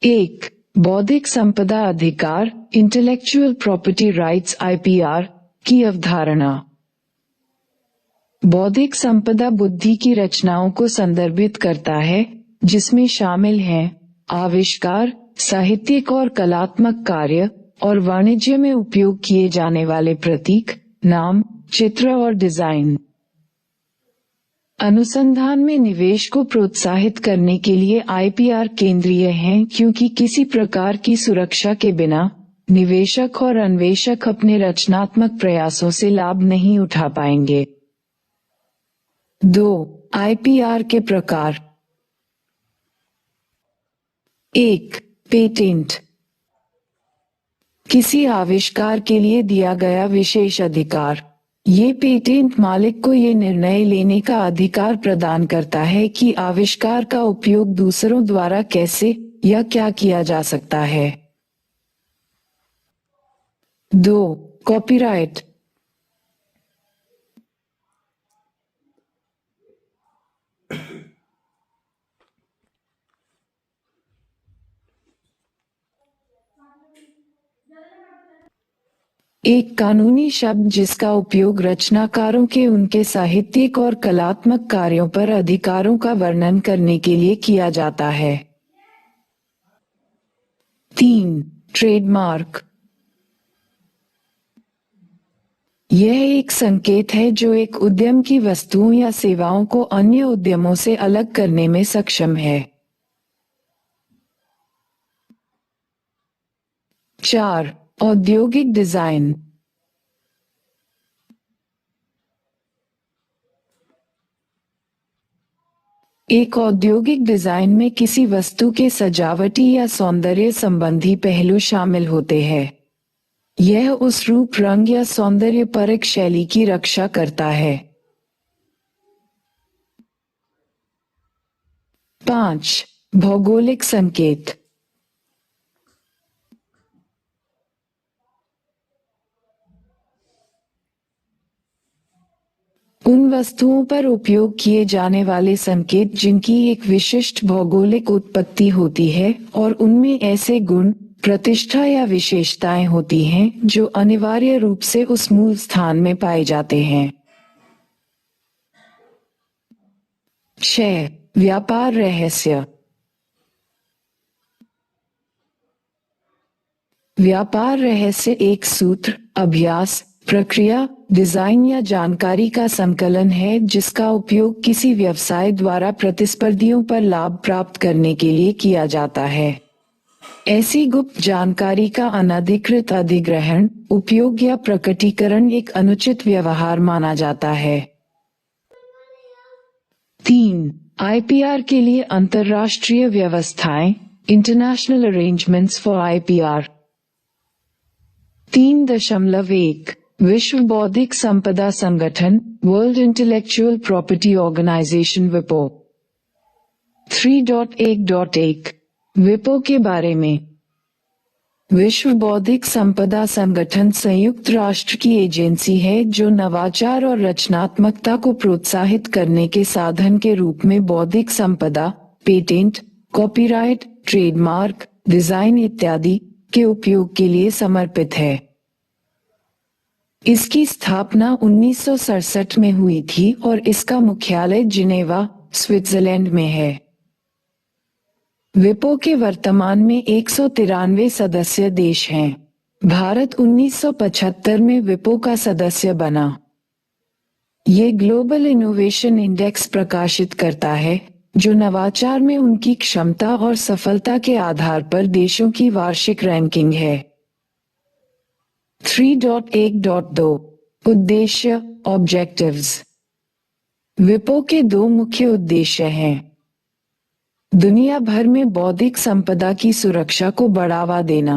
एक, बौद्धिक संपदा अधिकार इंटेलेक्चुअल प्रॉपर्टी राइट्स (आईपीआर) की अवधारणा। बौद्धिक संपदा बुद्धि की रचनाओं को संदर्भित करता है, जिसमें शामिल हैं आविष्कार, साहित्यिक और कलात्मक कार्य, और वाणिज्य में उपयोग किए जाने वाले प्रतीक, नाम, चित्र और डिजाइन। अनुसंधान में निवेश को प्रोत्साहित करने के लिए आईपीआर केंद्रीय हैं, क्योंकि किसी प्रकार की सुरक्षा के बिना निवेशक और अन्वेषक अपने रचनात्मक प्रयासों से लाभ नहीं उठा पाएंगे। 2. आईपीआर के प्रकार। 1. पेटेंट। किसी आविष्कार के लिए दिया गया विशेष अधिकार। ये पेटेंट मालिक को ये निर्णय लेने का अधिकार प्रदान करता है कि आविष्कार का उपयोग दूसरों द्वारा कैसे या क्या किया जा सकता है। 2. कॉपीराइट। एक कानूनी शब्द जिसका उपयोग रचनाकारों के उनके साहित्यिक और कलात्मक कार्यों पर अधिकारों का वर्णन करने के लिए किया जाता है। 3. ट्रेडमार्क। यह एक संकेत है जो एक उद्यम की वस्तुओं या सेवाओं को अन्य उद्यमों से अलग करने में सक्षम है। 4. औद्योगिक डिजाइन। एक औद्योगिक डिजाइन में किसी वस्तु के सजावटी या सौंदर्य संबंधी पहलू शामिल होते हैं। यह उस रूप, रंग या सौंदर्यपरक शैली की रक्षा करता है। 5. भौगोलिक संकेत। उन वस्तुओं पर उपयोग किए जाने वाले संकेत जिनकी एक विशिष्ट भौगोलिक उत्पत्ति होती है और उनमें ऐसे गुण, प्रतिष्ठा या विशेषताएं होती हैं जो अनिवार्य रूप से उस मूल स्थान में पाए जाते हैं। 6. व्यापार रहस्य। व्यापार रहस्य एक सूत्र, अभ्यास, प्रक्रिया, डिजाइन या जानकारी का संकलन है जिसका उपयोग किसी व्यवसाय द्वारा प्रतिस्पर्धियों पर लाभ प्राप्त करने के लिए किया जाता है। ऐसी गुप्त जानकारी का अनधिकृत अधिग्रहण, उपयोग या प्रकटीकरण एक अनुचित व्यवहार माना जाता है। 3. आईपीआर के लिए अंतर्राष्ट्रीय व्यवस्थाएं, इंटरनेशनल अरेंजमेंट्स फॉर आईपीआर। 3.1 विश्व बौद्धिक संपदा संगठन, वर्ल्ड इंटेलेक्चुअल प्रॉपर्टी ऑर्गेनाइजेशन विपो। 3.1.1 विपो के बारे में। विश्व बौद्धिक संपदा संगठन संयुक्त राष्ट्र की एजेंसी है जो नवाचार और रचनात्मकता को प्रोत्साहित करने के साधन के रूप में बौद्धिक संपदा, पेटेंट, कॉपीराइट, ट्रेडमार्क, डिजाइन इत्यादि के उपयोग के लिए समर्पित है। इसकी स्थापना 1967 में हुई थी और इसका मुख्यालय जिनेवा, स्विट्जरलैंड में है। विपो के वर्तमान में 193 सदस्य देश हैं। भारत 1975 में विपो का सदस्य बना। ये ग्लोबल इनोवेशन इंडेक्स प्रकाशित करता है, जो नवाचार में उनकी क्षमता और सफलता के आधार पर देशों की वार्षिक रैंकिंग है। 3.1.2 उद्देश्य, ऑब्जेक्टिव्स। विपो के 2 मुख्य उद्देश्य हैं। दुनिया भर में बौद्धिक संपदा की सुरक्षा को बढ़ावा देना।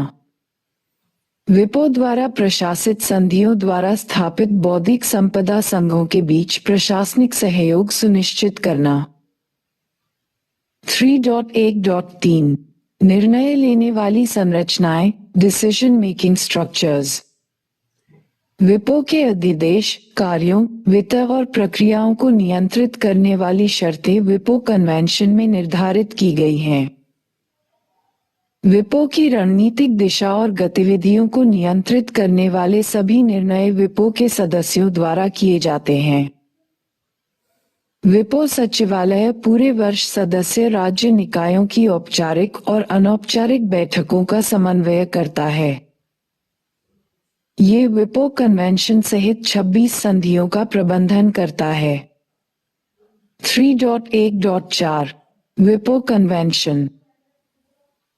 विपो द्वारा प्रशासित संधियों द्वारा स्थापित बौद्धिक संपदा संघों के बीच प्रशासनिक सहयोग सुनिश्चित करना। 3.1.3 निर्णय लेने वाली संरचनाएं, डिसीजन मेकिंग स्ट्रक्चर्स। विपो के अधिदेश, कार्यों, वित्त और प्रक्रियाओं को नियंत्रित करने वाली शर्तें विपो कन्वेंशन में निर्धारित की गई हैं। विपो की रणनीतिक दिशा और गतिविधियों को नियंत्रित करने वाले सभी निर्णय विपो के सदस्यों द्वारा किए जाते हैं। विपो सचिवालय पूरे वर्ष सदस्य राज्य निकायों की औपचारिक और अनौपचारिक बैठकों का समन्वय करता है। ये विपो कन्वेंशन सहित 26 संधियों का प्रबंधन करता है। 3.1.4 विपो कन्वेंशन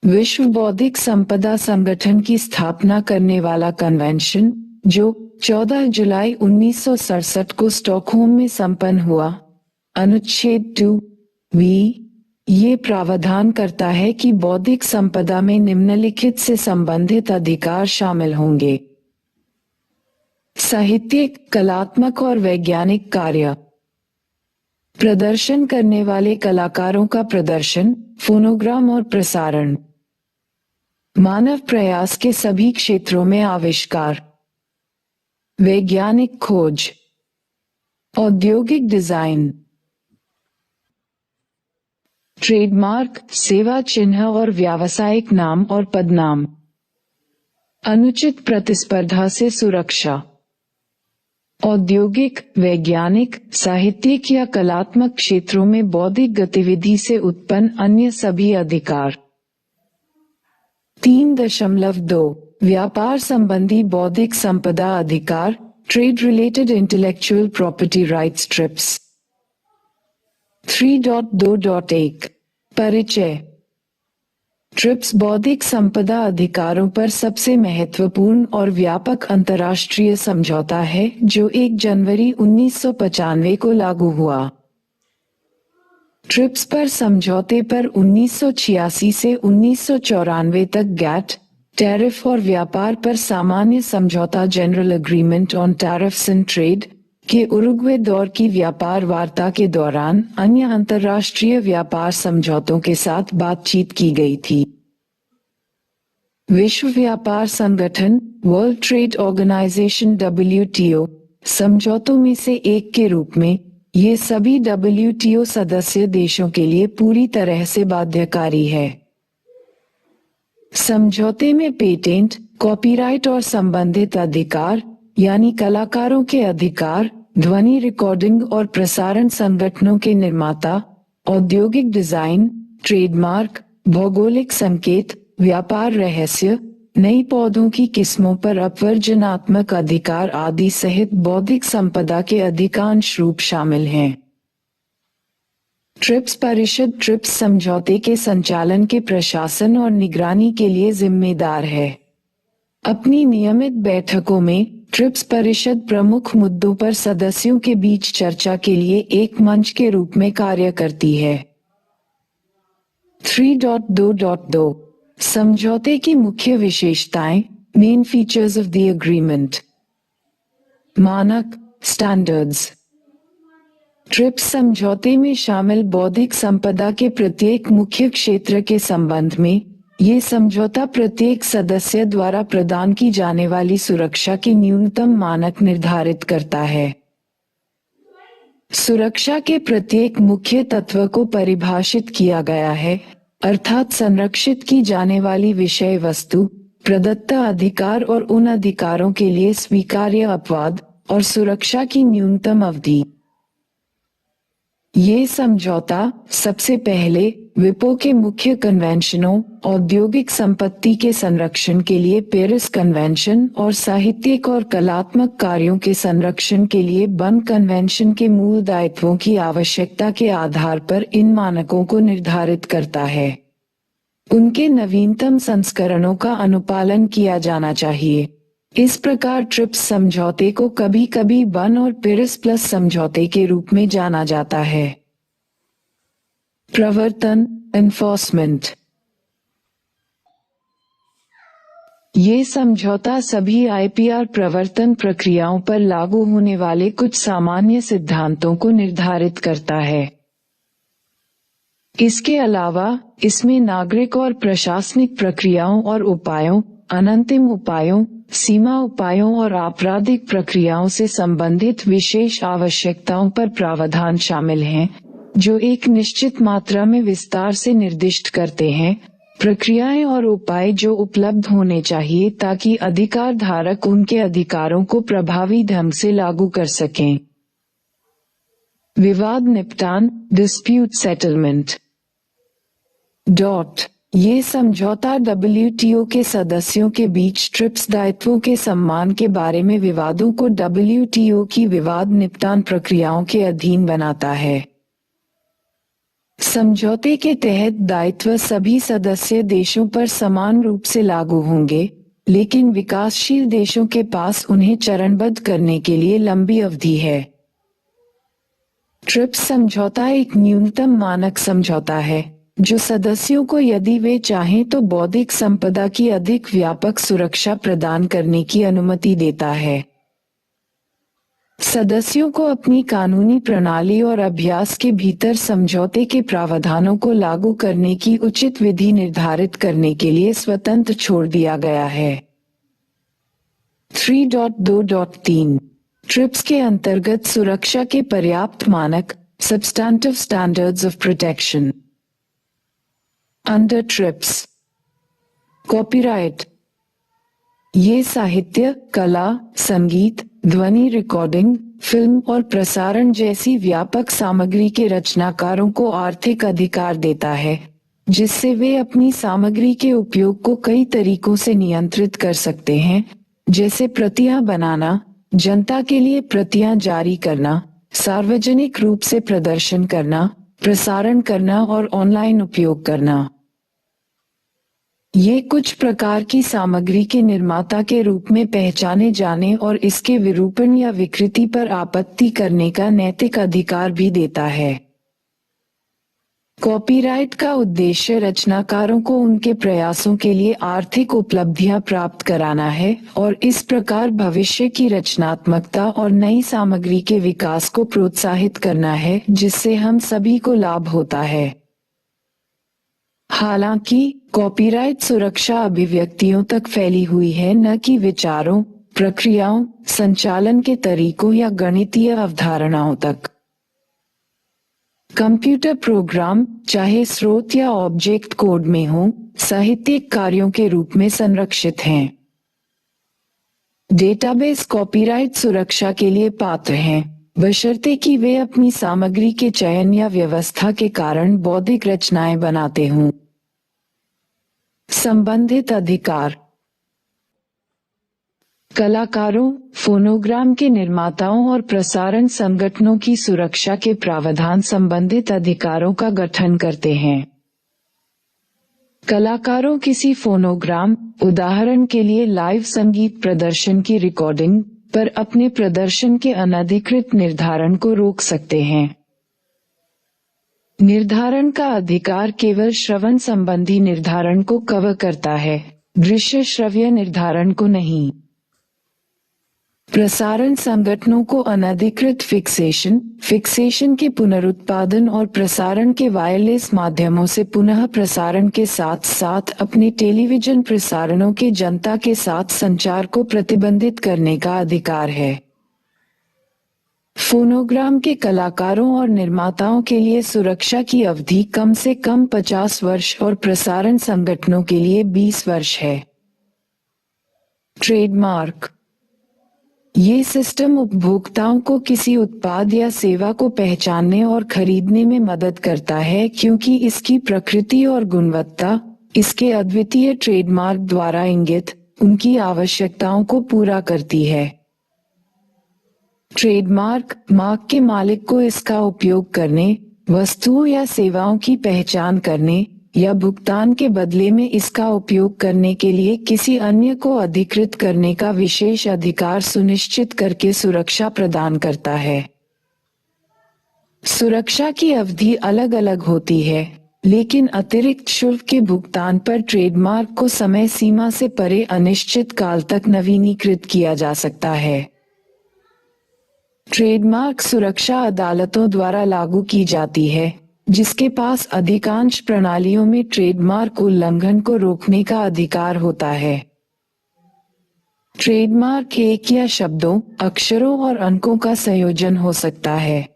विश्व बौद्धिक संपदा संगठन की स्थापना करने वाला कन्वेंशन, जो 14 जुलाई 1967 को स्टॉकहोम में संपन्न हुआ। अनुच्छेद 2(b) ये प्रावधान करता है कि बौद्धिक संपदा में निम्नलिखित से संबंधित अधिकार शामिल होंगे: साहित्यिक, कलात्मक और वैज्ञानिक कार्य, प्रदर्शन करने वाले कलाकारों का प्रदर्शन, फोनोग्राम और प्रसारण, मानव प्रयास के सभी क्षेत्रों में आविष्कार, वैज्ञानिक खोज, औद्योगिक डिजाइन, ट्रेडमार्क, सेवा चिन्ह और व्यावसायिक नाम और पदनाम, अनुचित प्रतिस्पर्धा से सुरक्षा, औद्योगिक, वैज्ञानिक, साहित्यिक या कलात्मक क्षेत्रों में बौद्धिक गतिविधि से उत्पन्न अन्य सभी अधिकार। 3.2 व्यापार संबंधी बौद्धिक संपदा अधिकार, trade related intellectual property rights trips. 3.2.1 परिचय। ट्रिप्स बौद्धिक संपदा अधिकारों पर सबसे महत्वपूर्ण और व्यापक अंतर्राष्ट्रीय समझौता है जो 1 जनवरी 1995 को लागू हुआ। ट्रिप्स पर समझौते पर 1986 से 1994 तक गैट, टैरिफ और व्यापार पर सामान्य समझौता general agreement on tariffs and trade के उरुग्वे दौर की व्यापार वार्ता के दौरान अन्य अंतर्राष्ट्रीय व्यापार समझौतों के साथ बातचीत की गई थी। विश्व व्यापार संगठन वर्ल्ड ट्रेड ऑर्गेनाइजेशन WTO समझौतों में से एक के रूप में ये सभी WTO सदस्य देशों के लिए पूरी तरह से बाध्यकारी है। समझौते में पेटेंट, कॉपीराइट और संबंधित अधिकार यानी कलाकारों के अधिकार, ध्वनि रिकॉर्डिंग और प्रसारण संगठनों के निर्माता, औद्योगिक डिजाइन, ट्रेडमार्क, भौगोलिक संकेत, व्यापार रहस्य, नई पौधों की किस्मों पर अपवर्जनात्मक अधिकार आदि सहित बौद्धिक संपदा के अधिकांश रूप शामिल हैं। ट्रिप्स परिषद ट्रिप्स समझौते के संचालन के प्रशासन और निगरानी के लिए जिम्मेदार है। अपनी नियमित बैठकों में ट्रिप्स परिषद प्रमुख मुद्दों पर सदस्यों के बीच चर्चा के लिए एक मंच के रूप में कार्य करती है। 3.2.2 समझौते की मुख्य विशेषताएं, main features of the agreement. मानक, स्टैंडर्ड्स। ट्रिप्स समझौते में शामिल बौद्धिक संपदा के प्रत्येक मुख्य क्षेत्र के संबंध में ये समझौता प्रत्येक सदस्य द्वारा प्रदान की जाने वाली सुरक्षा के न्यूनतम मानक निर्धारित करता है। सुरक्षा के प्रत्येक मुख्य तत्व को परिभाषित किया गया है, अर्थात संरक्षित की जाने वाली विषय वस्तु, प्रदत्त अधिकार और उन अधिकारों के लिए स्वीकार्य अपवाद और सुरक्षा की न्यूनतम अवधि। ये समझौता सबसे पहले विपो के मुख्य कन्वेंशनों, औद्योगिक संपत्ति के संरक्षण के लिए पेरिस कन्वेंशन और साहित्यिक और कलात्मक कार्यों के संरक्षण के लिए बर्न कन्वेंशन के मूल दायित्वों की आवश्यकता के आधार पर इन मानकों को निर्धारित करता है। उनके नवीनतम संस्करणों का अनुपालन किया जाना चाहिए। इस प्रकार ट्रिप्स समझौते को कभी-कभी बर्न और पेरिस प्लस समझौते के रूप में जाना जाता है। प्रवर्तन, एनफोर्समेंट। ये समझौता सभी IPR प्रवर्तन प्रक्रियाओं पर लागू होने वाले कुछ सामान्य सिद्धांतों को निर्धारित करता है। इसके अलावा इसमें नागरिक और प्रशासनिक प्रक्रियाओं और उपायों, अनंतिम उपायों, सीमा उपायों और आपराधिक प्रक्रियाओं से संबंधित विशेष आवश्यकताओं पर प्रावधान शामिल हैं, जो एक निश्चित मात्रा में विस्तार से निर्दिष्ट करते हैं प्रक्रियाएं और उपाय जो उपलब्ध होने चाहिए ताकि अधिकार धारक उनके अधिकारों को प्रभावी ढंग से लागू कर सकें। विवाद निपटान, डिस्प्यूट सेटलमेंट। ये समझौता WTO के सदस्यों के बीच ट्रिप्स दायित्वों के सम्मान के बारे में विवादों को WTO की विवाद निपटान प्रक्रियाओं के अधीन बनाता है। समझौते के तहत दायित्व सभी सदस्य देशों पर समान रूप से लागू होंगे, लेकिन विकासशील देशों के पास उन्हें चरणबद्ध करने के लिए लंबी अवधि है। ट्रिप्स समझौता एक न्यूनतम मानक समझौता है जो सदस्यों को यदि वे चाहें तो बौद्धिक संपदा की अधिक व्यापक सुरक्षा प्रदान करने की अनुमति देता है। सदस्यों को अपनी कानूनी प्रणाली और अभ्यास के भीतर समझौते के प्रावधानों को लागू करने की उचित विधि निर्धारित करने के लिए स्वतंत्र छोड़ दिया गया है। 3.2.3 ट्रिप्स के अंतर्गत सुरक्षा के पर्याप्त मानक, substantive standards of protection. Under trips copyright ये साहित्य, कला, संगीत, ध्वनि रिकॉर्डिंग, फिल्म और प्रसारण जैसी व्यापक सामग्री के रचनाकारों को आर्थिक अधिकार देता है, जिससे वे अपनी सामग्री के उपयोग को कई तरीकों से नियंत्रित कर सकते हैं, जैसे प्रतियां बनाना, जनता के लिए प्रतियां जारी करना, सार्वजनिक रूप से प्रदर्शन करना, प्रसारण करना और ऑनलाइन उपयोग करना। ये कुछ प्रकार की सामग्री के निर्माता के रूप में पहचाने जाने और इसके विरूपण या विकृति पर आपत्ति करने का नैतिक अधिकार भी देता है। कॉपीराइट का उद्देश्य रचनाकारों को उनके प्रयासों के लिए आर्थिक उपलब्धियां प्राप्त कराना है और इस प्रकार भविष्य की रचनात्मकता और नई सामग्री के विकास को प्रोत्साहित करना है, जिससे हम सभी को लाभ होता है। हालांकि कॉपीराइट सुरक्षा अभिव्यक्तियों तक फैली हुई है, न कि विचारों, प्रक्रियाओं, संचालन के तरीकों या गणितीय अवधारणाओं तक। कंप्यूटर प्रोग्राम, चाहे स्रोत या ऑब्जेक्ट कोड में हो, साहित्यिक कार्यों के रूप में संरक्षित हैं। डेटाबेस कॉपीराइट सुरक्षा के लिए पात्र हैं, बशर्ते कि वे अपनी सामग्री के चयन या व्यवस्था के कारण बौद्धिक रचनाएं बनाते हों। संबंधित अधिकार कलाकारों, फोनोग्राम के निर्माताओं और प्रसारण संगठनों की सुरक्षा के प्रावधान संबंधित अधिकारों का गठन करते हैं। कलाकारों किसी फोनोग्राम, उदाहरण के लिए लाइव संगीत प्रदर्शन की रिकॉर्डिंग, पर अपने प्रदर्शन के अनधिकृत निर्धारण को रोक सकते हैं। निर्धारण का अधिकार केवल श्रवण संबंधी निर्धारण को कवर करता है, दृश्य श्रव्य निर्धारण को नहीं। प्रसारण संगठनों को अनधिकृत फिक्सेशन के पुनरुत्पादन और प्रसारण के वायरलेस माध्यमों से पुनः प्रसारण के साथ साथ अपने टेलीविजन प्रसारणों के जनता के साथ संचार को प्रतिबंधित करने का अधिकार है। फोनोग्राम के कलाकारों और निर्माताओं के लिए सुरक्षा की अवधि कम से कम 50 वर्ष और प्रसारण संगठनों के लिए 20 वर्ष है। ट्रेडमार्क ये सिस्टम उपभोक्ताओं को किसी उत्पाद या सेवा को पहचानने और खरीदने में मदद करता है, क्योंकि इसकी प्रकृति और गुणवत्ता इसके अद्वितीय ट्रेडमार्क द्वारा इंगित उनकी आवश्यकताओं को पूरा करती है। ट्रेडमार्क मार्क के मालिक को इसका उपयोग करने, वस्तुओं या सेवाओं की पहचान करने या भुगतान के बदले में इसका उपयोग करने के लिए किसी अन्य को अधिकृत करने का विशेष अधिकार सुनिश्चित करके सुरक्षा प्रदान करता है। सुरक्षा की अवधि अलग अलग होती है, लेकिन अतिरिक्त शुल्क के भुगतान पर ट्रेडमार्क को समय सीमा से परे अनिश्चित काल तक नवीनीकृत किया जा सकता है। ट्रेडमार्क सुरक्षा अदालतों द्वारा लागू की जाती है, जिसके पास अधिकांश प्रणालियों में ट्रेडमार्क उल्लंघन को रोकने का अधिकार होता है। ट्रेडमार्क एक या शब्दों, अक्षरों और अंकों का संयोजन हो सकता है।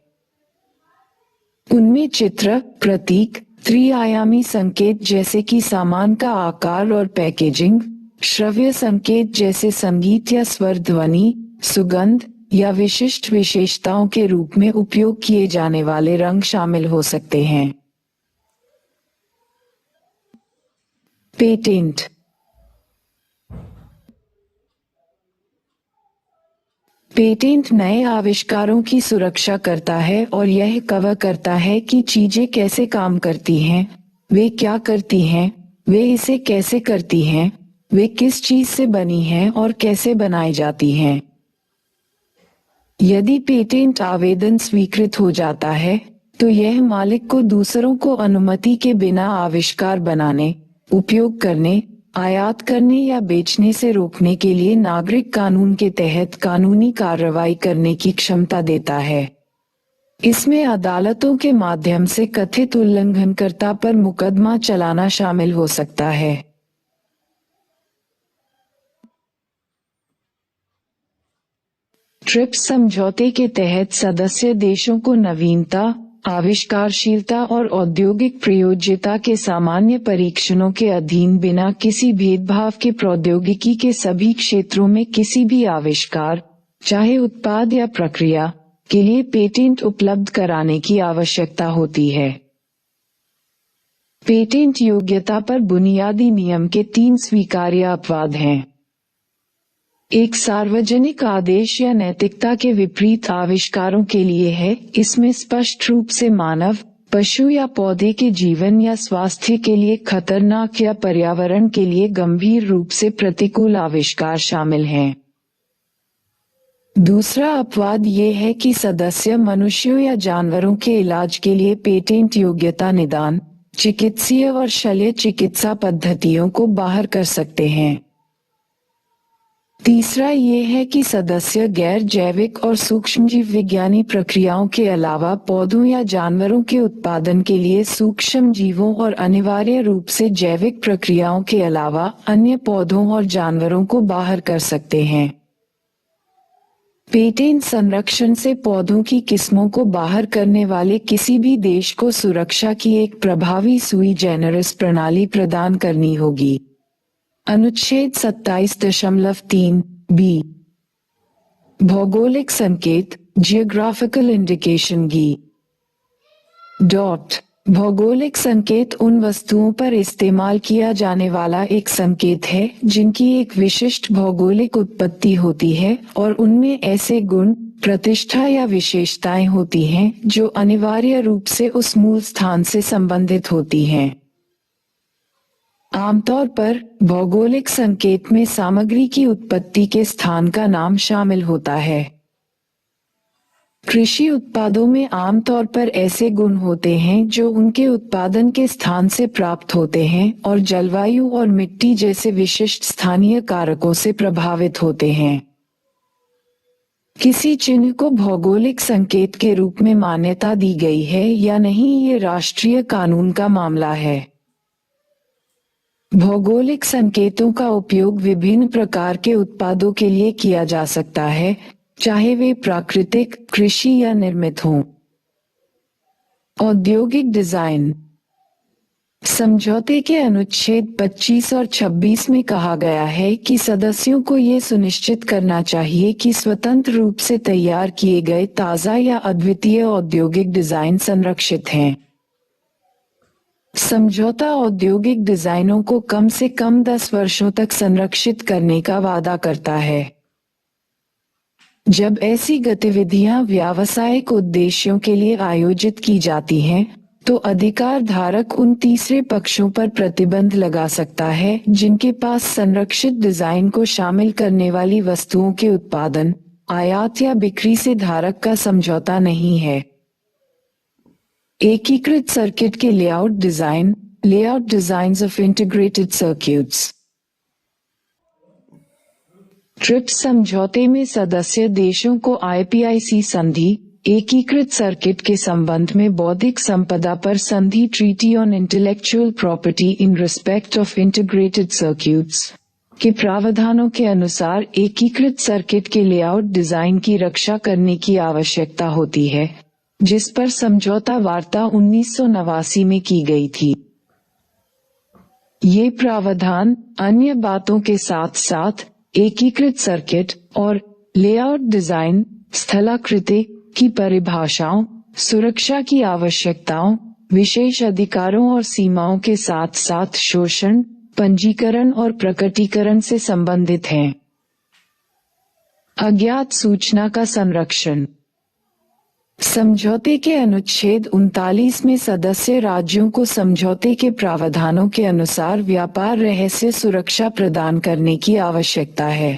उनमें चित्र, प्रतीक, त्रि-आयामी संकेत जैसे कि सामान का आकार और पैकेजिंग, श्रव्य संकेत जैसे संगीत या स्वर ध्वनि, सुगंध या विशिष्ट विशेषताओं के रूप में उपयोग किए जाने वाले रंग शामिल हो सकते हैं। पेटेंट। पेटेंट नए आविष्कारों की सुरक्षा करता है और यह कवर करता है कि चीजें कैसे काम करती हैं, वे क्या करती हैं, वे इसे कैसे करती हैं, वे किस चीज से बनी हैं और कैसे बनाई जाती हैं। यदि पेटेंट आवेदन स्वीकृत हो जाता है, तो यह मालिक को दूसरों को अनुमति के बिना आविष्कार बनाने, उपयोग करने, आयात करने या बेचने से रोकने के लिए नागरिक कानून के तहत कानूनी कार्रवाई करने की क्षमता देता है। इसमें अदालतों के माध्यम से कथित उल्लंघनकर्ता पर मुकदमा चलाना शामिल हो सकता है। ट्रिप्स समझौते के तहत सदस्य देशों को नवीनता, आविष्कारशीलता और औद्योगिक प्रयोज्यता के सामान्य परीक्षणों के अधीन बिना किसी भेदभाव के प्रौद्योगिकी के सभी क्षेत्रों में किसी भी आविष्कार, चाहे उत्पाद या प्रक्रिया, के लिए पेटेंट उपलब्ध कराने की आवश्यकता होती है। पेटेंट योग्यता पर बुनियादी नियम के 3 स्वीकार्य अपवाद हैं। एक सार्वजनिक आदेश या नैतिकता के विपरीत आविष्कारों के लिए है। इसमें स्पष्ट रूप से मानव, पशु या पौधे के जीवन या स्वास्थ्य के लिए खतरनाक या पर्यावरण के लिए गंभीर रूप से प्रतिकूल आविष्कार शामिल हैं। दूसरा अपवाद ये है कि सदस्य मनुष्यों या जानवरों के इलाज के लिए पेटेंट योग्यता निदान, चिकित्सीय और शल्य चिकित्सा पद्धतियों को बाहर कर सकते हैं। तीसरा ये है कि सदस्य गैर जैविक और सूक्ष्मजीव विज्ञानी प्रक्रियाओं के अलावा पौधों या जानवरों के उत्पादन के लिए सूक्ष्म जीवों और अनिवार्य रूप से जैविक प्रक्रियाओं के अलावा अन्य पौधों और जानवरों को बाहर कर सकते हैं। पेटेंट संरक्षण से पौधों की किस्मों को बाहर करने वाले किसी भी देश को सुरक्षा की एक प्रभावी सुई जेनरिस प्रणाली प्रदान करनी होगी। अनुच्छेद 27.3 बी। भौगोलिक संकेत, जियोग्राफिकल इंडिकेशन भौगोलिक संकेत उन वस्तुओं पर इस्तेमाल किया जाने वाला एक संकेत है जिनकी एक विशिष्ट भौगोलिक उत्पत्ति होती है और उनमें ऐसे गुण, प्रतिष्ठा या विशेषताएं होती हैं जो अनिवार्य रूप से उस मूल स्थान से संबंधित होती हैं। आमतौर पर भौगोलिक संकेत में सामग्री की उत्पत्ति के स्थान का नाम शामिल होता है। कृषि उत्पादों में आमतौर पर ऐसे गुण होते हैं जो उनके उत्पादन के स्थान से प्राप्त होते हैं और जलवायु और मिट्टी जैसे विशिष्ट स्थानीय कारकों से प्रभावित होते हैं। किसी चिन्ह को भौगोलिक संकेत के रूप में मान्यता दी गई है या नहीं, ये राष्ट्रीय कानून का मामला है। भौगोलिक संकेतों का उपयोग विभिन्न प्रकार के उत्पादों के लिए किया जा सकता है, चाहे वे प्राकृतिक, कृषि या निर्मित हों। औद्योगिक डिजाइन। समझौते के अनुच्छेद 25 और 26 में कहा गया है कि सदस्यों को ये सुनिश्चित करना चाहिए कि स्वतंत्र रूप से तैयार किए गए ताज़ा या अद्वितीय औद्योगिक डिजाइन संरक्षित हैं। समझौता औद्योगिक डिजाइनों को कम से कम 10 वर्षों तक संरक्षित करने का वादा करता है। जब ऐसी गतिविधियां व्यावसायिक उद्देश्यों के लिए आयोजित की जाती हैं, तो अधिकार धारक उन तीसरे पक्षों पर प्रतिबंध लगा सकता है जिनके पास संरक्षित डिजाइन को शामिल करने वाली वस्तुओं के उत्पादन, आयात या बिक्री से धारक का समझौता नहीं है। एकीकृत सर्किट के layout designs of integrated circuits. Trips समझौते में सदस्य देशों को आईपीआईसी संधि, एकीकृत सर्किट के संबंध में बौद्धिक संपदा पर संधि treaty on intellectual property in respect of integrated circuits के प्रावधानों के अनुसार एकीकृत सर्किट के लेआउट डिजाइन की रक्षा करने की आवश्यकता होती है, जिस पर समझौता वार्ता 1989 में की गई थी। ये प्रावधान अन्य बातों के साथ साथ एकीकृत सर्किट और लेआउट डिजाइन, स्थलाकृति की परिभाषाओं, सुरक्षा की आवश्यकताओं, विशेष अधिकारों और सीमाओं के साथ साथ शोषण, पंजीकरण और प्रकटीकरण से संबंधित हैं। अज्ञात सूचना का संरक्षण। समझौते के अनुच्छेद 39 में सदस्य राज्यों को समझौते के प्रावधानों के अनुसार व्यापार रहस्य सुरक्षा प्रदान करने की आवश्यकता है।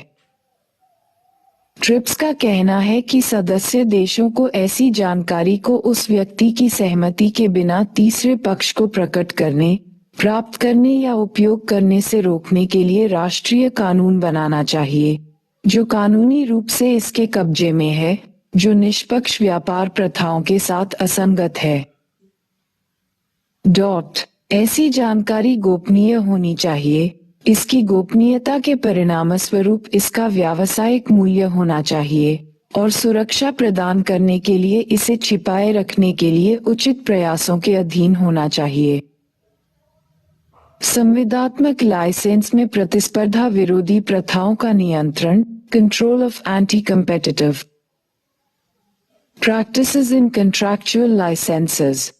ट्रिप्स का कहना है कि सदस्य देशों को ऐसी जानकारी को उस व्यक्ति की सहमति के बिना तीसरे पक्ष को प्रकट करने, प्राप्त करने या उपयोग करने से रोकने के लिए राष्ट्रीय कानून बनाना चाहिए, जो कानूनी रूप से इसके कब्जे में है, जो निष्पक्ष व्यापार प्रथाओं के साथ असंगत है। ऐसी जानकारी गोपनीय होनी चाहिए। इसकी गोपनीयता के परिणामस्वरूप इसका व्यावसायिक मूल्य होना चाहिए और सुरक्षा प्रदान करने के लिए इसे छिपाए रखने के लिए उचित प्रयासों के अधीन होना चाहिए। संविदात्मक लाइसेंस में प्रतिस्पर्धा विरोधी प्रथाओं का नियंत्रण, control of anti competitive practices in contractual licenses.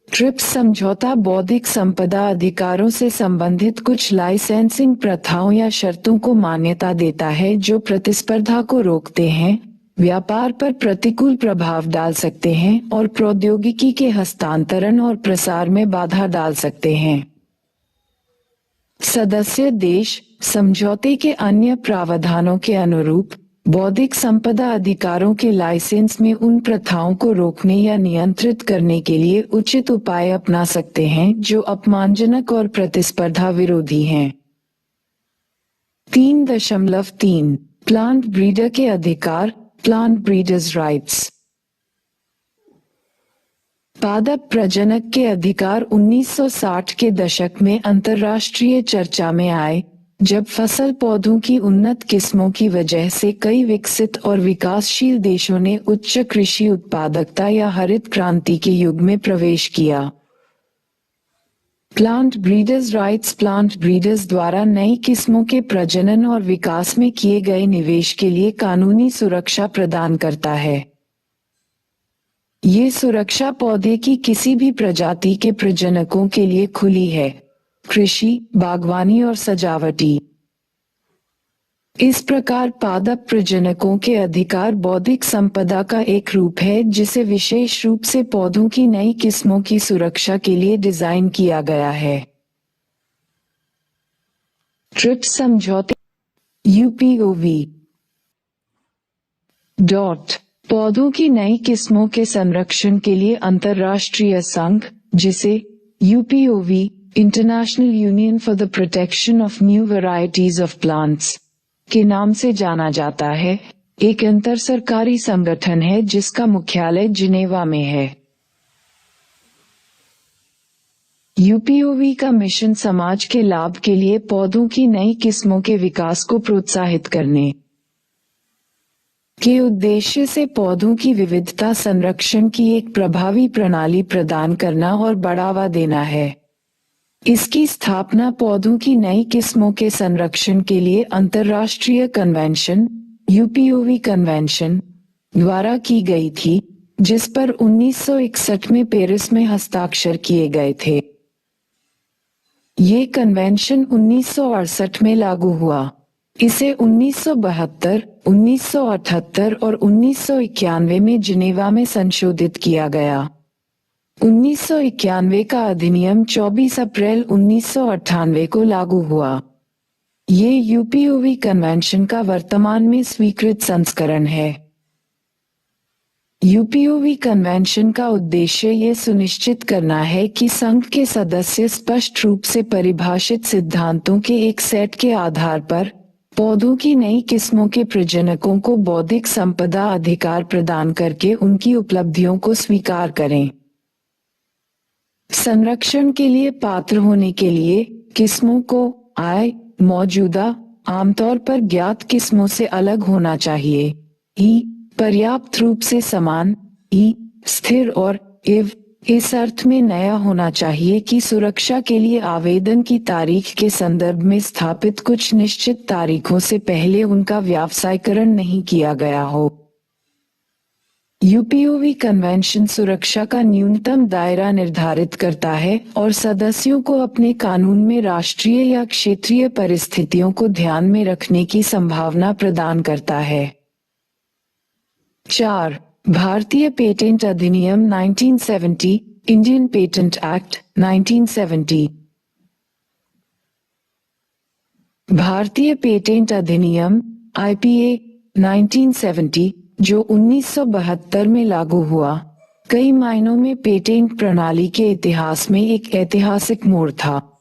TRIPS समझौता बौद्धिक संपदा अधिकारों से संबंधित कुछ लाइसेंसिंग प्रथाओं या शर्तों को मान्यता देता है जो प्रतिस्पर्धा को रोकते हैं, व्यापार पर प्रतिकूल प्रभाव डाल सकते हैं और प्रौद्योगिकी के हस्तांतरण और प्रसार में बाधा डाल सकते हैं। सदस्य देश समझौते के अन्य प्रावधानों के अनुरूप बौद्धिक संपदा अधिकारों के लाइसेंस में उन प्रथाओं को रोकने या नियंत्रित करने के लिए उचित उपाय अपना सकते हैं जो अपमानजनक और प्रतिस्पर्धा विरोधी हैं। 3.3 प्लांट ब्रीडर के अधिकार, प्लांट ब्रीडर्स राइट्स। पादप प्रजनक के अधिकार 1960 के दशक में अंतर्राष्ट्रीय चर्चा में आए, जब फसल पौधों की उन्नत किस्मों की वजह से कई विकसित और विकासशील देशों ने उच्च कृषि उत्पादकता या हरित क्रांति के युग में प्रवेश किया। Plant breeders rights plant breeders द्वारा नई किस्मों के प्रजनन और विकास में किए गए निवेश के लिए कानूनी सुरक्षा प्रदान करता है। ये सुरक्षा पौधे की किसी भी प्रजाति के प्रजनकों के लिए खुली है, कृषि, बागवानी और सजावटी। इस प्रकार पादप प्रजनकों के अधिकार बौद्धिक संपदा का एक रूप है जिसे विशेष रूप से पौधों की नई किस्मों की सुरक्षा के लिए डिजाइन किया गया है। ट्रिप्स समझौते यूपीओवी पौधों की नई किस्मों के संरक्षण के लिए अंतर्राष्ट्रीय संघ, जिसे UPOV International Union for the Protection of New Varieties of Plants के नाम से जाना जाता है, एक अंतर सरकारी संगठन है जिसका मुख्यालय जिनेवा में है। यूपीओवी का मिशन समाज के लाभ के लिए पौधों की नई किस्मों के विकास को प्रोत्साहित करने के उद्देश्य से पौधों की विविधता संरक्षण की एक प्रभावी प्रणाली प्रदान करना और बढ़ावा देना है। इसकी स्थापना पौधों की नई किस्मों के संरक्षण के लिए अंतर्राष्ट्रीय कन्वेंशन यूपीओवी कन्वेंशन द्वारा की गई थी, जिस पर 1961 में पेरिस में हस्ताक्षर किए गए थे। ये कन्वेंशन 1968 में लागू हुआ। इसे 1972, 1978 और 1991 में जिनेवा में संशोधित किया गया। 1991 का अधिनियम 24 अप्रैल 1998 को लागू हुआ। ये यूपीओवी कन्वेंशन का वर्तमान में स्वीकृत संस्करण है। यूपीओवी कन्वेंशन का उद्देश्य ये सुनिश्चित करना है कि संघ के सदस्य स्पष्ट रूप से परिभाषित सिद्धांतों के एक सेट के आधार पर पौधों की नई किस्मों के प्रजनकों को बौद्धिक संपदा अधिकार प्रदान करके उनकी उपलब्धियों को स्वीकार करें। संरक्षण के लिए पात्र होने के लिए किस्मों को मौजूदा आमतौर पर ज्ञात किस्मों से अलग होना चाहिए। पर्याप्त रूप से समान स्थिर और इव इस अर्थ में नया होना चाहिए कि सुरक्षा के लिए आवेदन की तारीख के संदर्भ में स्थापित कुछ निश्चित तारीखों से पहले उनका व्यावसायीकरण नहीं किया गया हो। यूपीओवी कन्वेंशन सुरक्षा का न्यूनतम दायरा निर्धारित करता है और सदस्यों को अपने कानून में राष्ट्रीय या क्षेत्रीय परिस्थितियों को ध्यान में रखने की संभावना प्रदान करता है। 4. भारतीय पेटेंट अधिनियम 1970, इंडियन पेटेंट एक्ट 1970। भारतीय पेटेंट अधिनियम IPA 1970, जो 1972 में लागू हुआ, कई मायनों में पेटेंट प्रणाली के इतिहास में एक ऐतिहासिक मोड़ था।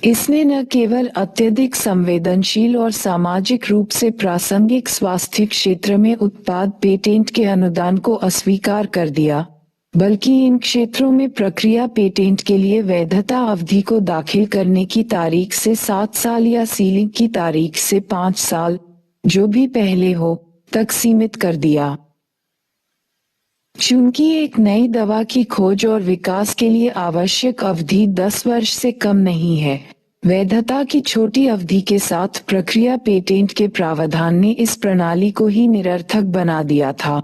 इसने न केवल अत्यधिक संवेदनशील और सामाजिक रूप से प्रासंगिक स्वास्थ्य क्षेत्र में उत्पाद पेटेंट के अनुदान को अस्वीकार कर दिया, बल्कि इन क्षेत्रों में प्रक्रिया पेटेंट के लिए वैधता अवधि को दाखिल करने की तारीख से 7 साल या सीलिंग की तारीख से 5 साल, जो भी पहले हो, तक सीमित कर दिया। चूंकि एक नई दवा की खोज और विकास के लिए आवश्यक अवधि 10 वर्ष से कम नहीं है, वैधता की छोटी अवधि के साथ प्रक्रिया पेटेंट के प्रावधान ने इस प्रणाली को ही निरर्थक बना दिया था।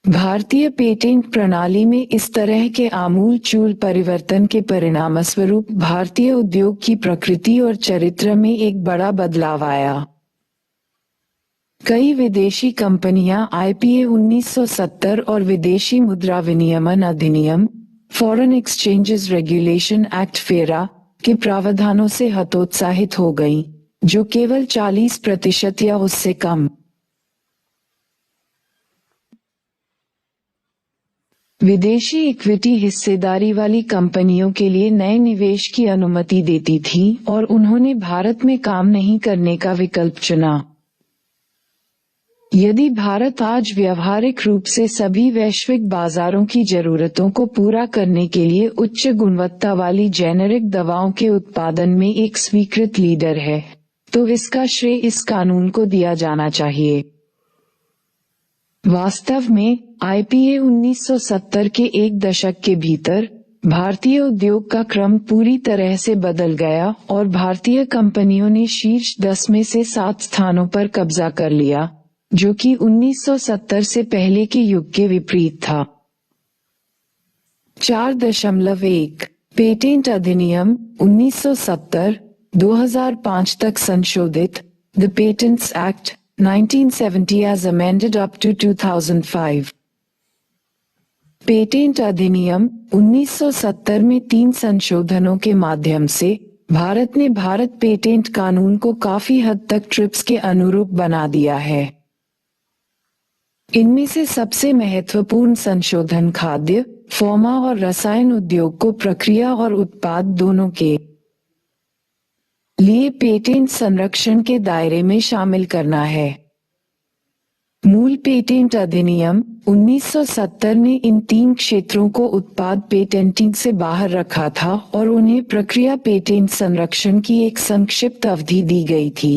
भारतीय पेटेंट प्रणाली में इस तरह के आमूल-चूल परिवर्तन के परिणामस्वरूप भारतीय उद्योग की प्रकृति और चरित्र में एक बड़ा बदलाव आया। कई विदेशी कंपनियां IPA 1970 और विदेशी मुद्रा विनियमन अधिनियम फॉरेन एक्सचेंजेस रेगुलेशन एक्ट फेरा के प्रावधानों से हतोत्साहित हो गईं, जो केवल 40% या उससे कम विदेशी इक्विटी हिस्सेदारी वाली कंपनियों के लिए नए निवेश की अनुमति देती थी और उन्होंने भारत में काम नहीं करने का विकल्प चुना। यदि भारत आज व्यावहारिक रूप से सभी वैश्विक बाजारों की जरूरतों को पूरा करने के लिए उच्च गुणवत्ता वाली जेनेरिक दवाओं के उत्पादन में एक स्वीकृत लीडर है, तो इसका श्रेय इस कानून को दिया जाना चाहिए। वास्तव में IPA 1970 के एक दशक के भीतर भारतीय उद्योग का क्रम पूरी तरह से बदल गया और भारतीय कंपनियों ने शीर्ष 10 में से 7 स्थानों पर कब्जा कर लिया, जो कि 1970 से पहले के युग के विपरीत था। 4.1 पेटेंट अधिनियम 1970 2005 तक संशोधित, the patents act 1970 as amended up to 2005। Patent अधिनियम 1970 में 3 संशोधनों के माध्यम से भारत ने भारत पेटेंट कानून को काफी हद तक ट्रिप्स के अनुरूप बना दिया है। इनमें से सबसे महत्वपूर्ण संशोधन खाद्य, फार्मा और रसायन उद्योग को प्रक्रिया और उत्पाद दोनों के लिए पेटेंट संरक्षण के दायरे में शामिल करना है। मूल पेटेंट अधिनियम 1970 ने इन 3 क्षेत्रों को उत्पाद पेटेंटिंग से बाहर रखा था और उन्हें प्रक्रिया पेटेंट संरक्षण की एक संक्षिप्त अवधि दी गई थी।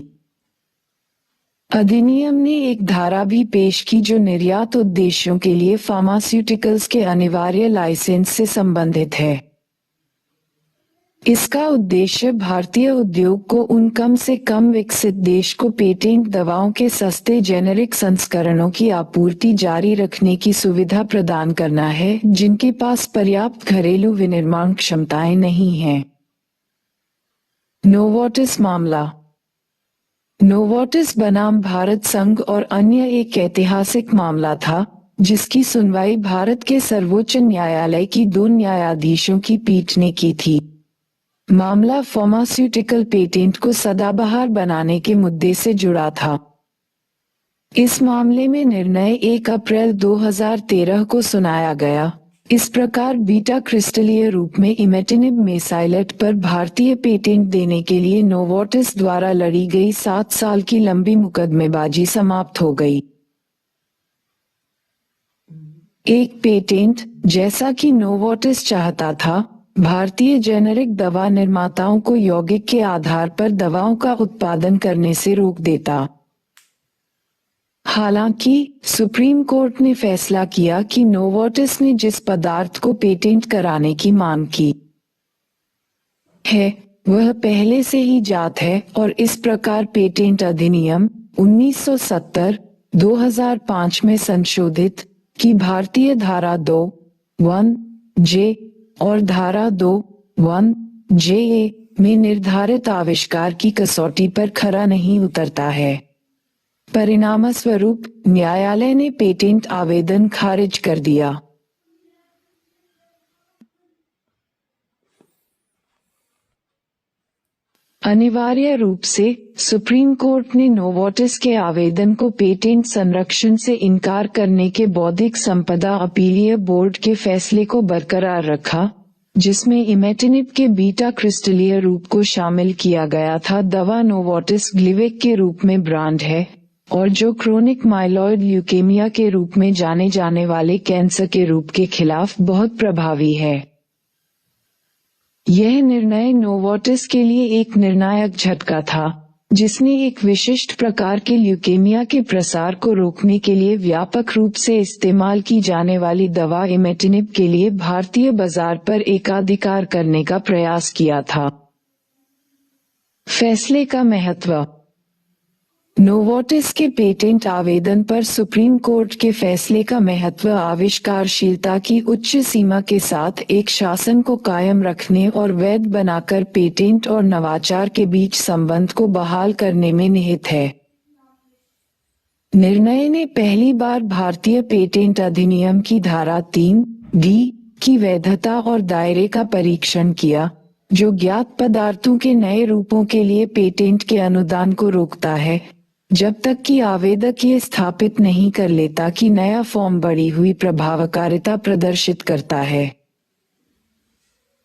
अधिनियम ने एक धारा भी पेश की जो निर्यात उद्देश्यों के लिए फार्मास्यूटिकल्स के अनिवार्य लाइसेंस से संबंधित है। इसका उद्देश्य भारतीय उद्योग को उन कम से कम विकसित देश को पेटेंट दवाओं के सस्ते जेनेरिक संस्करणों की आपूर्ति जारी रखने की सुविधा प्रदान करना है, जिनके पास पर्याप्त घरेलू विनिर्माण क्षमताएं नहीं हैं। नोवार्टिस मामला। नोवार्टिस बनाम भारत संघ और अन्य एक ऐतिहासिक मामला था, जिसकी सुनवाई भारत के सर्वोच्च न्यायालय की 2 न्यायाधीशों की पीठ ने की थी। मामला फार्मास्यूटिकल पेटेंट को सदाबहार बनाने के मुद्दे से जुड़ा था। इस मामले में निर्णय 1 अप्रैल 2013 को सुनाया गया। इस प्रकार बीटा क्रिस्टलीय रूप में इमेटिनिब मेसाइलेट पर भारतीय पेटेंट देने के लिए नोवार्टिस द्वारा लड़ी गई 7 साल की लंबी मुकदमेबाजी समाप्त हो गई। एक पेटेंट, जैसा कि नोवार्टिस चाहता था, भारतीय जेनेरिक दवा निर्माताओं को यौगिक के आधार पर दवाओं का उत्पादन करने से रोक देता। हालांकि सुप्रीम कोर्ट ने फैसला किया कि नोवार्टिस ने जिस पदार्थ को पेटेंट कराने की मांग की है वह पहले से ही जात है और इस प्रकार पेटेंट अधिनियम 1970 2005 में संशोधित की भारतीय धारा 2(1) जे और धारा 2(1) जे में निर्धारित आविष्कार की कसौटी पर खरा नहीं उतरता है। परिणामस्वरूप न्यायालय ने पेटेंट आवेदन खारिज कर दिया। अनिवार्य रूप से सुप्रीम कोर्ट ने नोवार्टिस के आवेदन को पेटेंट संरक्षण से इनकार करने के बौद्धिक संपदा अपीलीय बोर्ड के फैसले को बरकरार रखा, जिसमें इमेटिनिब के बीटा क्रिस्टलीय रूप को शामिल किया गया था। दवा नोवार्टिस ग्लिविक के रूप में ब्रांड है और जो क्रोनिक माइलॉइड ल्यूकेमिया के रूप में जाने जाने वाले कैंसर के रूप के खिलाफ बहुत प्रभावी है। यह निर्णय नोवार्टिस के लिए एक निर्णायक झटका था, जिसने एक विशिष्ट प्रकार के ल्यूकेमिया के प्रसार को रोकने के लिए व्यापक रूप से इस्तेमाल की जाने वाली दवा इमेटिनिब के लिए भारतीय बाजार पर एकाधिकार करने का प्रयास किया था। फैसले का महत्व। नोवार्टिस के पेटेंट आवेदन पर सुप्रीम कोर्ट के फैसले का महत्व आविष्कारशीलता की उच्च सीमा के साथ एक शासन को कायम रखने और वैध बनाकर पेटेंट और नवाचार के बीच संबंध को बहाल करने में निहित है। निर्णय ने पहली बार भारतीय पेटेंट अधिनियम की धारा 3(d) की वैधता और दायरे का परीक्षण किया, जो ज्ञात पदार्थों के नए रूपों के लिए पेटेंट के अनुदान को रोकता है, जब तक कि आवेदक ये स्थापित नहीं कर लेता कि नया फॉर्म बढ़ी हुई प्रभावकारिता प्रदर्शित करता है।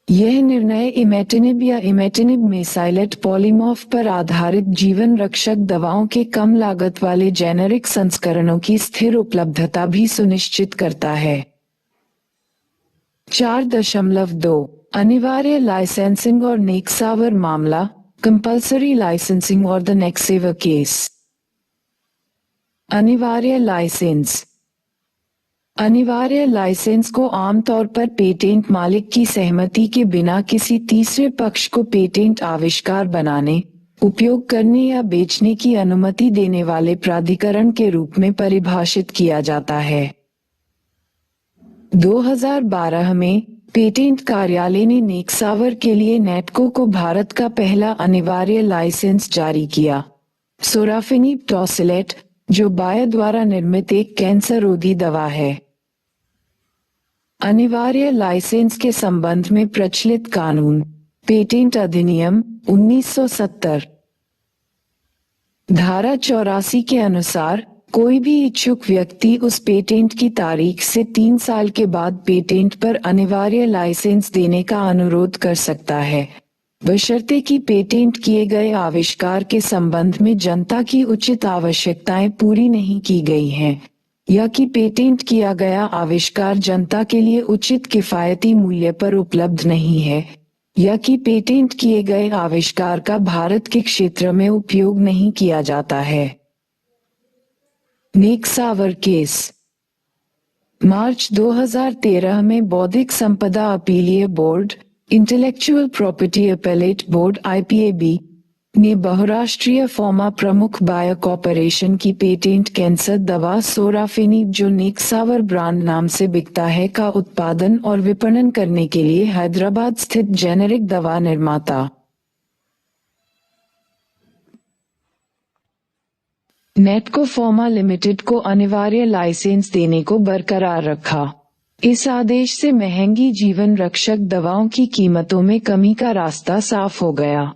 यह निर्णय इमेटिनिब या इमेटिनिब मेसाइलेट पॉलीमॉर्फ पर आधारित जीवन रक्षक दवाओं के कम लागत वाले जेनेरिक संस्करणों की स्थिर उपलब्धता भी सुनिश्चित करता है। 4.2 अनिवार्य लाइसेंसिंग और नेक्सावर मामला, कंपल्सरी लाइसेंसिंग और द नेक्सेवर केस। अनिवार्य लाइसेंस। अनिवार्य लाइसेंस को आमतौर पर पेटेंट मालिक की सहमति के बिना किसी तीसरे पक्ष को पेटेंट आविष्कार बनाने, उपयोग करने या बेचने की अनुमति देने वाले प्राधिकरण के रूप में परिभाषित किया जाता है। 2012 में पेटेंट कार्यालय ने नेक्सावर के लिए नेटको को भारत का पहला अनिवार्य लाइसेंस जारी किया। सोराफेनिब टॉसिलेट, जो बायर द्वारा निर्मित एक कैंसर रोधी दवा है। अनिवार्य लाइसेंस के संबंध में प्रचलित कानून, पेटेंट अधिनियम 1970 धारा 84 के अनुसार कोई भी इच्छुक व्यक्ति उस पेटेंट की तारीख से 3 साल के बाद पेटेंट पर अनिवार्य लाइसेंस देने का अनुरोध कर सकता है, बशर्ते कि पेटेंट किए गए आविष्कार के संबंध में जनता की उचित आवश्यकताएं पूरी नहीं की गई हैं, या कि पेटेंट किया गया आविष्कार जनता के लिए उचित किफायती मूल्य पर उपलब्ध नहीं है, या कि पेटेंट किए गए आविष्कार का भारत के क्षेत्र में उपयोग नहीं किया जाता है। नेक्सावर केस। मार्च 2013 में बौद्धिक संपदा अपीलीय board, intellectual property appellate board (IPAB) ने बहुराष्ट्रीय फार्मा प्रमुख बायर कॉर्पोरेशन की पेटेंट कैंसर दवा सोराफेनिब, जो नेक्सावर ब्रांड नाम से बिकता है, का उत्पादन और विपणन करने के लिए हैदराबाद स्थित जेनेरिक दवा निर्माता नेटको फार्मा लिमिटेड को अनिवार्य लाइसेंस देने को बरकरार रखा। इस आदेश से महंगी जीवन रक्षक दवाओं की कीमतों में कमी का रास्ता साफ हो गया।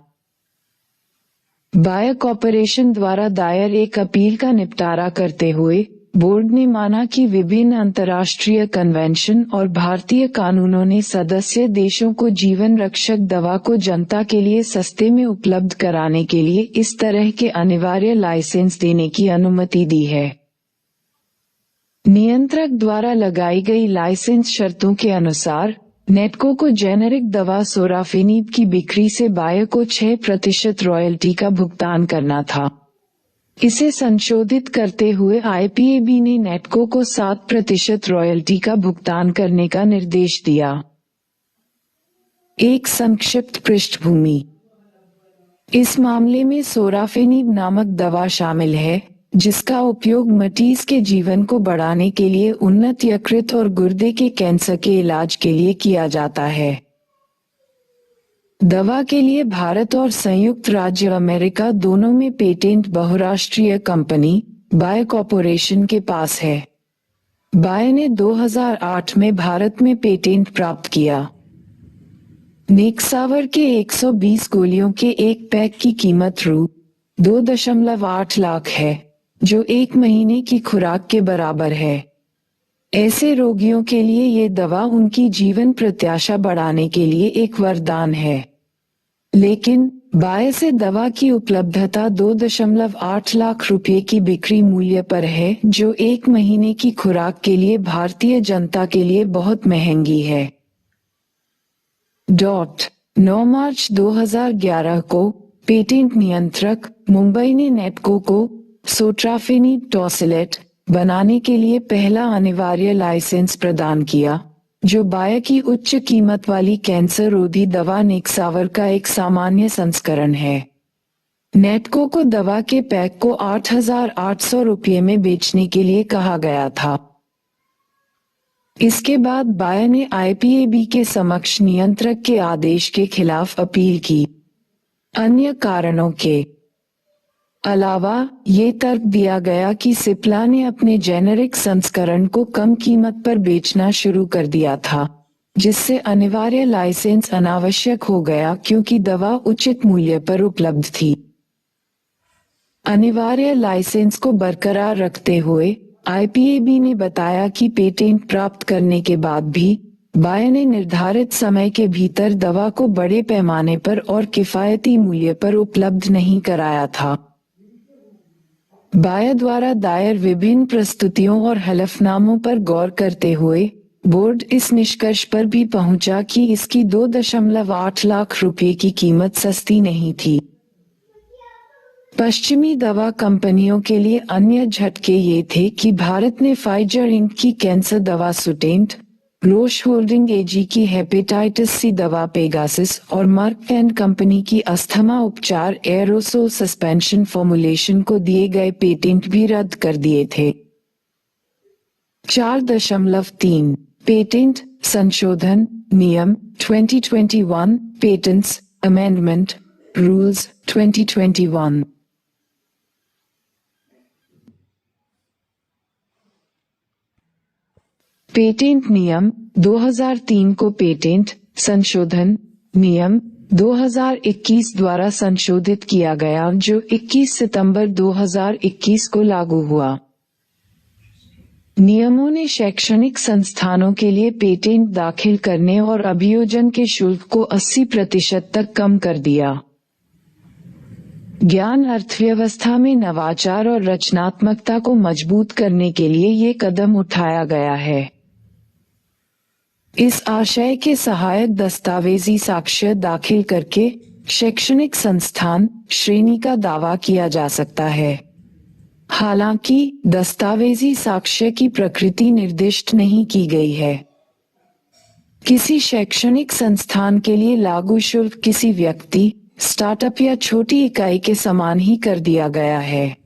बायर कॉर्पोरेशन द्वारा दायर एक अपील का निपटारा करते हुए बोर्ड ने माना कि विभिन्न अंतर्राष्ट्रीय कन्वेंशन और भारतीय कानूनों ने सदस्य देशों को जीवन रक्षक दवा को जनता के लिए सस्ते में उपलब्ध कराने के लिए इस तरह के अनिवार्य लाइसेंस देने की अनुमति दी है। नियंत्रक द्वारा लगाई गई लाइसेंस शर्तों के अनुसार नेटको को जेनेरिक दवा सोराफेनिब की बिक्री से बायर को 6% रॉयल्टी का भुगतान करना था। इसे संशोधित करते हुए IPAB ने नेटको को 7% रॉयल्टी का भुगतान करने का निर्देश दिया। एक संक्षिप्त पृष्ठभूमि। इस मामले में सोराफेनिब नामक दवा शामिल है, जिसका उपयोग मरीज के जीवन को बढ़ाने के लिए उन्नत यकृत और गुर्दे के कैंसर के इलाज के लिए किया जाता है। दवा के लिए भारत और संयुक्त राज्य अमेरिका दोनों में पेटेंट बहुराष्ट्रीय कंपनी बायर कॉर्पोरेशन के पास है। बायर ने 2008 में भारत में पेटेंट प्राप्त किया। नेक्सावर के 120 गोलियों के एक पैक की कीमत रु 2.8 लाख है, जो 1 महीने की खुराक के बराबर है। ऐसे रोगियों के लिए ये दवा उनकी जीवन प्रत्याशा बढ़ाने के लिए एक वरदान है। लेकिन बायर से दवा की उपलब्धता 2.8 लाख रुपए की बिक्री मूल्य पर है, जो 1 महीने की खुराक के लिए भारतीय जनता के लिए बहुत महंगी है। 9 मार्च 2011 को पेटेंट नियंत्रक मुंबई ने नेटको को सोट्राफेनिब टॉसिलेट बनाने के लिए पहला अनिवार्य लाइसेंस प्रदान किया, जो बायर की उच्च कीमत वाली कैंसर रोधी दवा नेक्सावर का एक सामान्य संस्करण है। नेटको को दवा के पैक को 8,800 रुपये में बेचने के लिए कहा गया था। इसके बाद बायर ने IPAB के समक्ष नियंत्रक के आदेश के खिलाफ अपील की। अन्य कारणों के अलावा ये तर्क दिया गया कि सिप्ला ने अपने जेनेरिक संस्करण को कम कीमत पर बेचना शुरू कर दिया था, जिससे अनिवार्य लाइसेंस अनावश्यक हो गया क्योंकि दवा उचित मूल्य पर उपलब्ध थी। अनिवार्य लाइसेंस को बरकरार रखते हुए IPAB ने बताया कि पेटेंट प्राप्त करने के बाद भी बायर ने निर्धारित समय के भीतर दवा को बड़े पैमाने पर और किफायती मूल्य पर उपलब्ध नहीं कराया था। बायर द्वारा दायर विभिन्न प्रस्तुतियों और हलफनामों पर गौर करते हुए बोर्ड इस निष्कर्ष पर भी पहुंचा कि इसकी 2.8 लाख रुपए की कीमत सस्ती नहीं थी। पश्चिमी दवा कंपनियों के लिए अन्य झटके ये थे कि भारत ने फाइजर इंक की कैंसर दवा सुटेंट, रोश होल्डिंग AG की हेपेटाइटिस C दवा पेगासिस और मर्क एंड कंपनी की अस्थमा उपचार एरोसोल सस्पेंशन फॉर्मुलेशन को दिए गए पेटेंट भी रद्द कर दिए थे। 4.3 पेटेंट संशोधन नियम 2021 पेटेंट्स अमेंडमेंट रूल्स 2021। पेटेंट नियम 2003 को पेटेंट संशोधन नियम 2021 द्वारा संशोधित किया गया, जो 21 सितंबर 2021 को लागू हुआ। नियमों ने शैक्षणिक संस्थानों के लिए पेटेंट दाखिल करने और अभियोजन के शुल्क को 80% तक कम कर दिया। ज्ञान अर्थव्यवस्था में नवाचार और रचनात्मकता को मजबूत करने के लिए ये कदम उठाया गया है। इस आशय के सहायक दस्तावेजी साक्ष्य दाखिल करके शैक्षणिक संस्थान श्रेणी का दावा किया जा सकता है। हालांकि दस्तावेजी साक्ष्य की प्रकृति निर्दिष्ट नहीं की गई है। किसी शैक्षणिक संस्थान के लिए लागू शुल्क किसी व्यक्ति, स्टार्टअप या छोटी इकाई के समान ही कर दिया गया है।